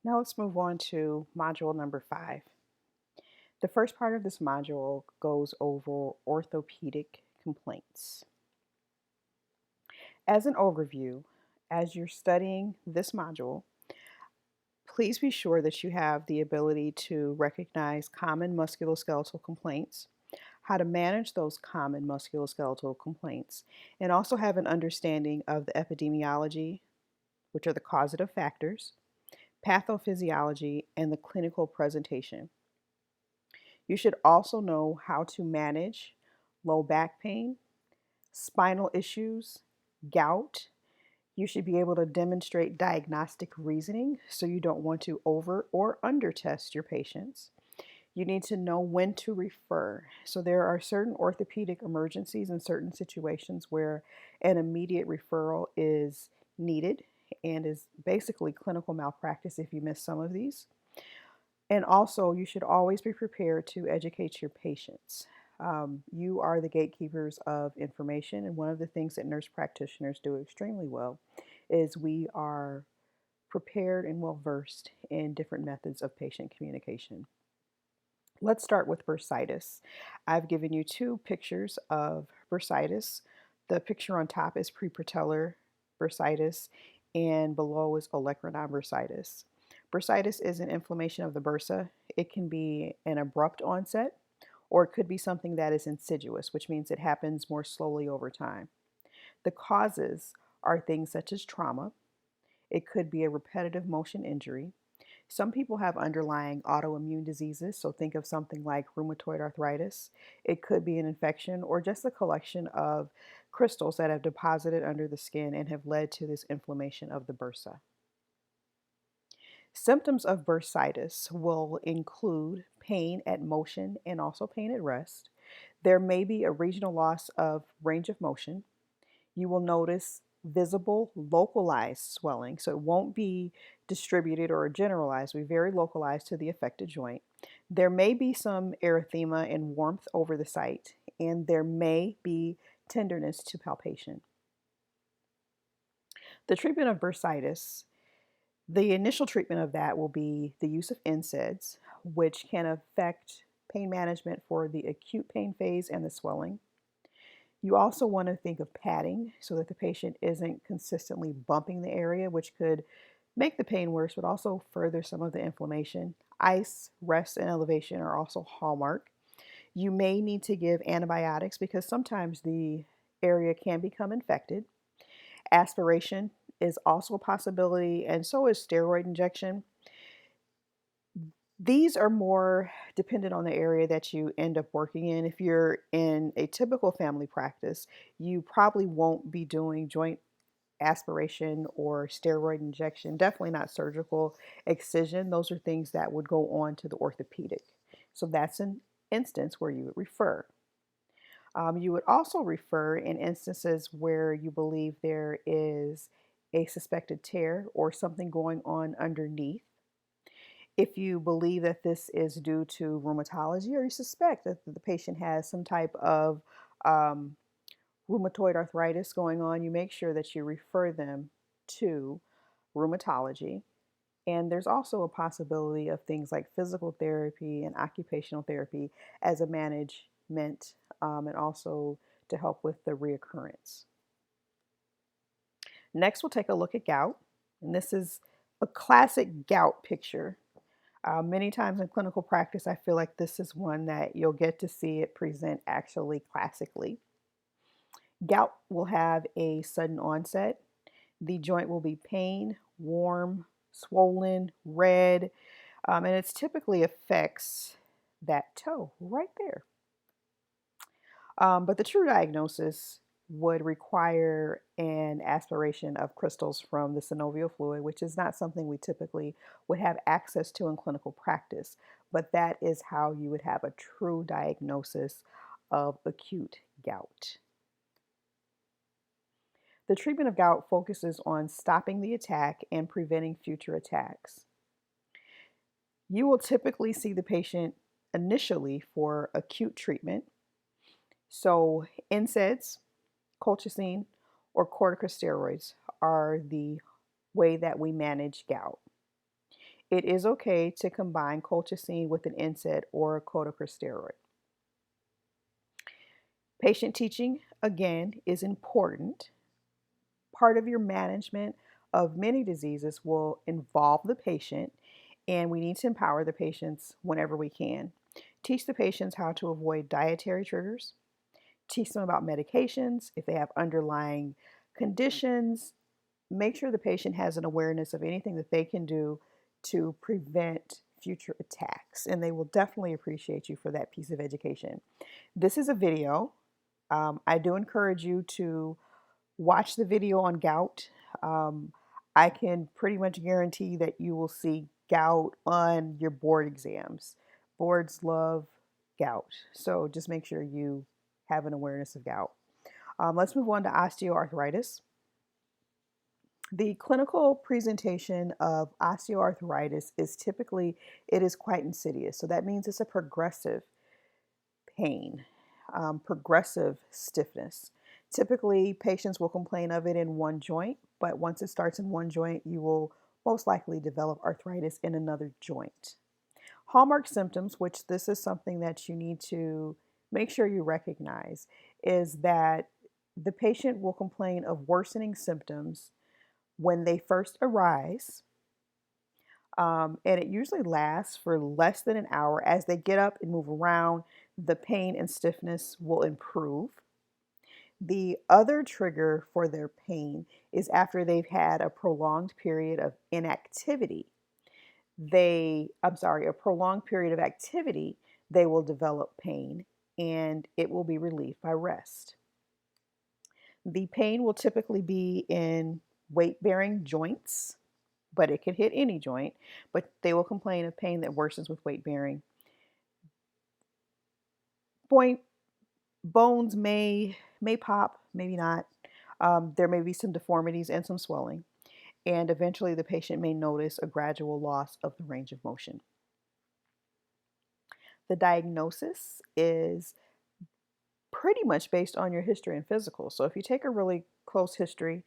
Now let's move on to module number 5. The first part of this module goes over orthopedic complaints. As an overview, as you're studying this module, please be sure that you have the ability to recognize common musculoskeletal complaints, how to manage those common musculoskeletal complaints, and also have an understanding of the epidemiology, which are the causative factors, pathophysiology, and the clinical presentation. You should also know how to manage low back pain, spinal issues, gout. You should be able to demonstrate diagnostic reasoning so you don't want to over or under test your patients. You need to know when to refer. So there are certain orthopedic emergencies in certain situations where an immediate referral is needed and is basically clinical malpractice if you miss some of these. And also, you should always be prepared to educate your patients. You are the gatekeepers of information, and one of the things that nurse practitioners do extremely well is we are prepared and well versed in different methods of patient communication. Let's start with bursitis. I've given you two pictures of bursitis. The picture on top is prepatellar bursitis, and below is olecranon bursitis. Bursitis is an inflammation of the bursa. It can be an abrupt onset, or it could be something that is insidious, which means it happens more slowly over time. The causes are things such as trauma. It could be a repetitive motion injury. Some people have underlying autoimmune diseases, so think of something like rheumatoid arthritis. It could be an infection or just a collection of crystals that have deposited under the skin and have led to this inflammation of the bursa. Symptoms of bursitis will include pain at motion and also pain at rest. There may be a regional loss of range of motion. You will notice visible localized swelling, so it won't be distributed or generalized, it'll be very localized to the affected joint. There may be some erythema and warmth over the site, and there may be tenderness to palpation. The treatment of bursitis, the initial treatment of that will be the use of NSAIDs, which can affect pain management for the acute pain phase and the swelling. You also want to think of padding so that the patient isn't consistently bumping the area, which could make the pain worse, but also further some of the inflammation. Ice, rest, and elevation are also hallmark. You may need to give antibiotics because sometimes the area can become infected. Aspiration is also a possibility, and so is steroid injection. These are more dependent on the area that you end up working in. If you're in a typical family practice, you probably won't be doing joint aspiration or steroid injection, definitely not surgical excision. Those are things that would go on to the orthopedic. So that's an instance where you would refer. You would also refer in instances where you believe there is a suspected tear or something going on underneath. If you believe that this is due to rheumatology or you suspect that the patient has some type of um, rheumatoid arthritis going on, you make sure that you refer them to rheumatology. And there's also a possibility of things like physical therapy and occupational therapy as a management and also to help with the reoccurrence. Next, we'll take a look at gout. And this is a classic gout picture. Many times in clinical practice, I feel like this is one that you'll get to see it present actually classically. Gout will have a sudden onset. The joint will be pain, warm, swollen, red, and it typically affects that toe right there. But the true diagnosis would require an aspiration of crystals from the synovial fluid, which is not something we typically would have access to in clinical practice. But that is how you would have a true diagnosis of acute gout. The treatment of gout focuses on stopping the attack and preventing future attacks. You will typically see the patient initially for acute treatment. So NSAIDs, colchicine, or corticosteroids are the way that we manage gout. It is okay to combine colchicine with an NSAID or a corticosteroid. Patient teaching, again, is important. Part of your management of many diseases will involve the patient, and we need to empower the patients whenever we can. Teach the patients how to avoid dietary triggers. Teach them about medications. If they have underlying conditions, make sure the patient has an awareness of anything that they can do to prevent future attacks, and they will definitely appreciate you for that piece of education. This is a video. I do encourage you to watch the video on gout. Um, I can pretty much guarantee that you will see gout on your board exams. Boards love gout, so just make sure you have an awareness of gout. Let's move on to osteoarthritis. The clinical presentation of osteoarthritis is typically, it is quite insidious. So that means it's a progressive pain, progressive stiffness. Typically, patients will complain of it in one joint, but once it starts in one joint, you will most likely develop arthritis in another joint. Hallmark symptoms, which this is something that you need to make sure you recognize, is that the patient will complain of worsening symptoms when they first arise, and it usually lasts for less than an hour. As they get up and move around, the pain and stiffness will improve. The other trigger for their pain is after they've had a prolonged period of inactivity. A prolonged period of activity, they will develop pain, and it will be relieved by rest. The pain will typically be in weight-bearing joints, but it can hit any joint, but they will complain of pain that worsens with weight-bearing. Point bones may pop, maybe not. There may be some deformities and some swelling, and eventually the patient may notice a gradual loss of the range of motion. The diagnosis is pretty much based on your history and physical. So if you take a really close history,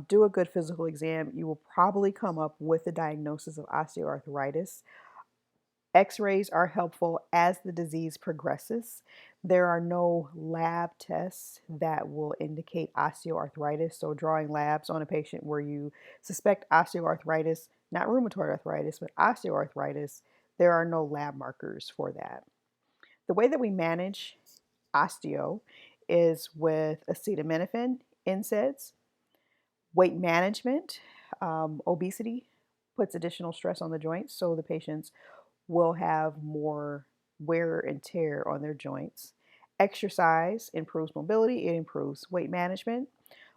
do a good physical exam, you will probably come up with the diagnosis of osteoarthritis. X-rays are helpful as the disease progresses. There are no lab tests that will indicate osteoarthritis. So drawing labs on a patient where you suspect osteoarthritis, not rheumatoid arthritis, but osteoarthritis, there are no lab markers for that. The way that we manage osteo is with acetaminophen, NSAIDs, weight management. Obesity puts additional stress on the joints, so the patients will have more wear and tear on their joints. Exercise improves mobility, it improves weight management.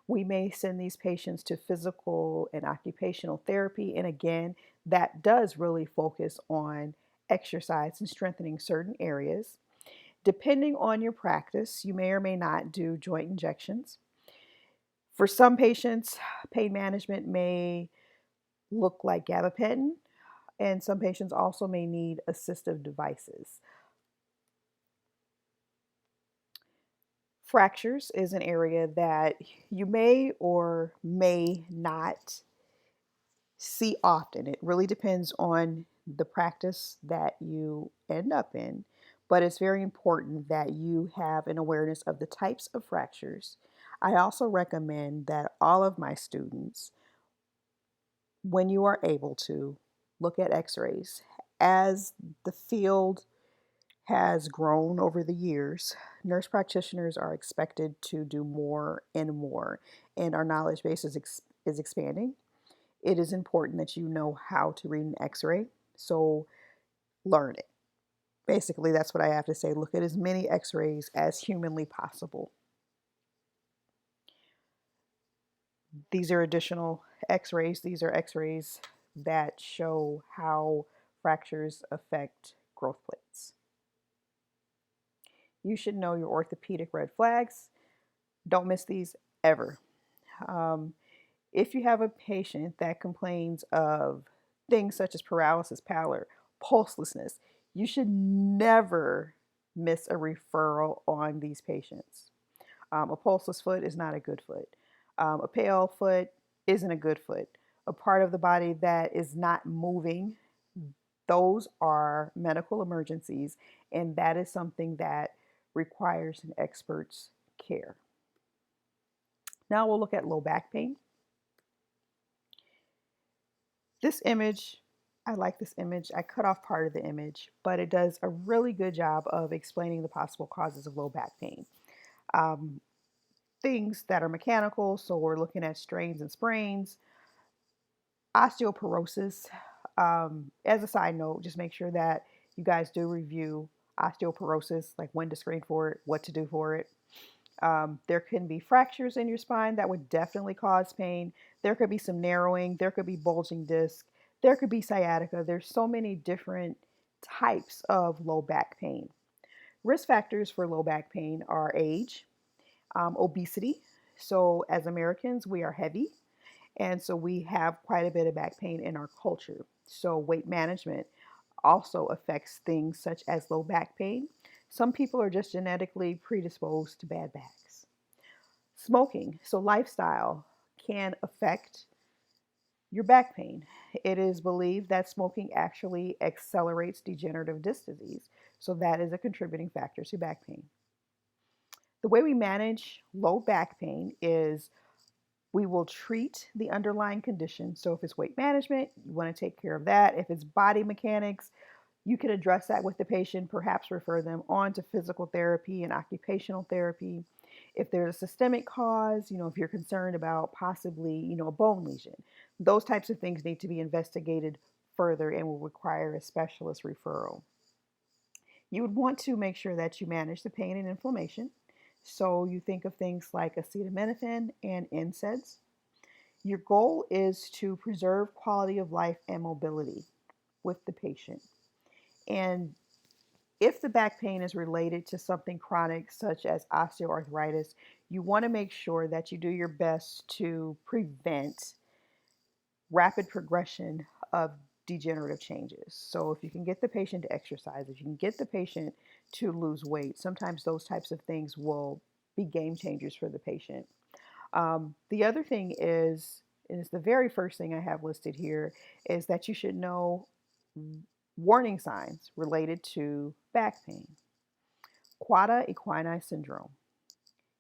We may send these patients to physical and occupational therapy, and again, that does really focus on exercise and strengthening certain areas. Depending on your practice, you may or may not do joint injections. For some patients, pain management may look like gabapentin, and some patients also may need assistive devices. Fractures is an area that you may or may not see often. It really depends on the practice that you end up in, but it's very important that you have an awareness of the types of fractures. I also recommend that all of my students, when you are able to, look at x-rays. As the field has grown over the years, nurse practitioners are expected to do more and more, and our knowledge base is expanding. It is important that you know how to read an x-ray, so learn it. Basically, that's what I have to say. Look at as many x-rays as humanly possible. These are additional x-rays. These are x-rays that show how fractures affect growth plates. You should know your orthopedic red flags. Don't miss these ever. Um, if you have a patient that complains of things such as paralysis, pallor, pulselessness, you should never miss a referral on these patients. A pulseless foot is not a good foot. A pale foot isn't a good foot. A part of the body that is not moving Those are medical emergencies, and that is something that requires an expert's care. Now we'll look at low back pain. This image, I like this image. I cut off part of the image, but it does a really good job of explaining the possible causes of low back pain. Um, Things that are mechanical, so we're looking at strains and sprains, osteoporosis. As a side note, just make sure that you guys do review osteoporosis, like when to screen for it, what to do for it. There can be fractures in your spine that would definitely cause pain. There could be some narrowing. There could be bulging disc. There could be sciatica. There's so many different types of low back pain. Risk factors for low back pain are age, obesity. So as Americans, we are heavy. And so we have quite a bit of back pain in our culture. So weight management also affects things such as low back pain. Some people are just genetically predisposed to bad backs. Smoking, so lifestyle, can affect your back pain. It is believed that smoking actually accelerates degenerative disc disease. So that is a contributing factor to back pain. The way we manage low back pain is we will treat the underlying condition. So if it's weight management, you want to take care of that. If it's body mechanics, you can address that with the patient, perhaps refer them on to physical therapy and occupational therapy. If there's a systemic cause, if you're concerned about possibly, a bone lesion, those types of things need to be investigated further and will require a specialist referral. You would want to make sure that you manage the pain and inflammation. So you think of things like acetaminophen and NSAIDs. Your goal is to preserve quality of life and mobility with the patient. And if the back pain is related to something chronic, such as osteoarthritis, you want to make sure that you do your best to prevent rapid progression of degenerative changes. So if you can get the patient to exercise, if you can get the patient to lose weight, sometimes those types of things will be game changers for the patient. The other thing is the very first thing I have listed here, is that you should know warning signs related to back pain. Quad equine syndrome.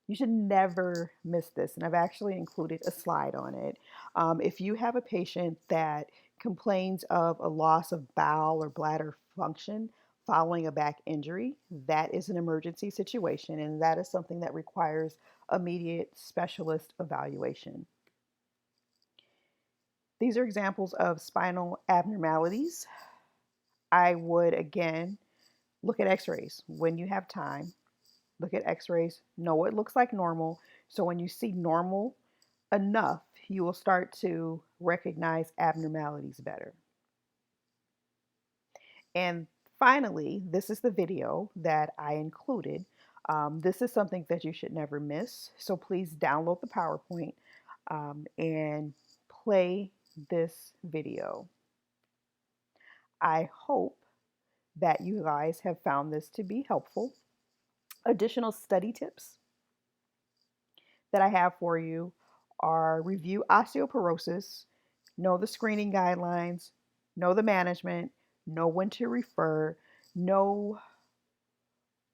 You should never miss this, and I've actually included a slide on it. If you have a patient that complains of a loss of bowel or bladder function following a back injury, that is an emergency situation, and that is something that requires immediate specialist evaluation. These are examples of spinal abnormalities. I would, again, look at x-rays when you have time. Look at x-rays, know what looks like normal. So when you see normal enough, you will start to recognize abnormalities better. And finally, this is the video that I included. This is something that you should never miss. So please download the PowerPoint and play this video. I hope that you guys have found this to be helpful. Additional study tips that I have for you are: review osteoporosis, know the screening guidelines, know the management, know when to refer, know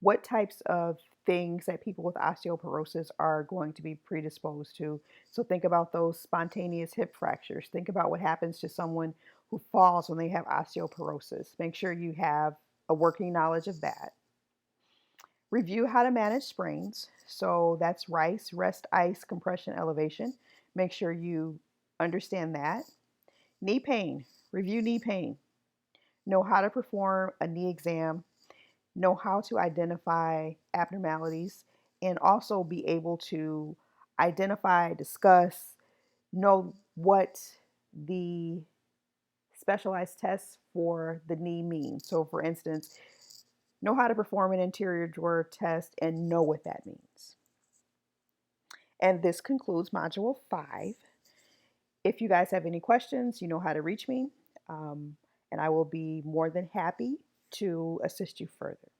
what types of things that people with osteoporosis are going to be predisposed to. So think about those spontaneous hip fractures. Think about what happens to someone who falls when they have osteoporosis. Make sure you have a working knowledge of that. Review how to manage sprains. So that's RICE, rest, ice, compression, elevation. Make sure you understand that. Knee pain. Review knee pain. Know how to perform a knee exam. Know how to identify abnormalities, and also be able to identify, discuss, know what the specialized tests for the knee mean. So for instance, know how to perform an anterior drawer test and know what that means. And this concludes Module 5. If you guys have any questions, you know how to reach me, and I will be more than happy to assist you further.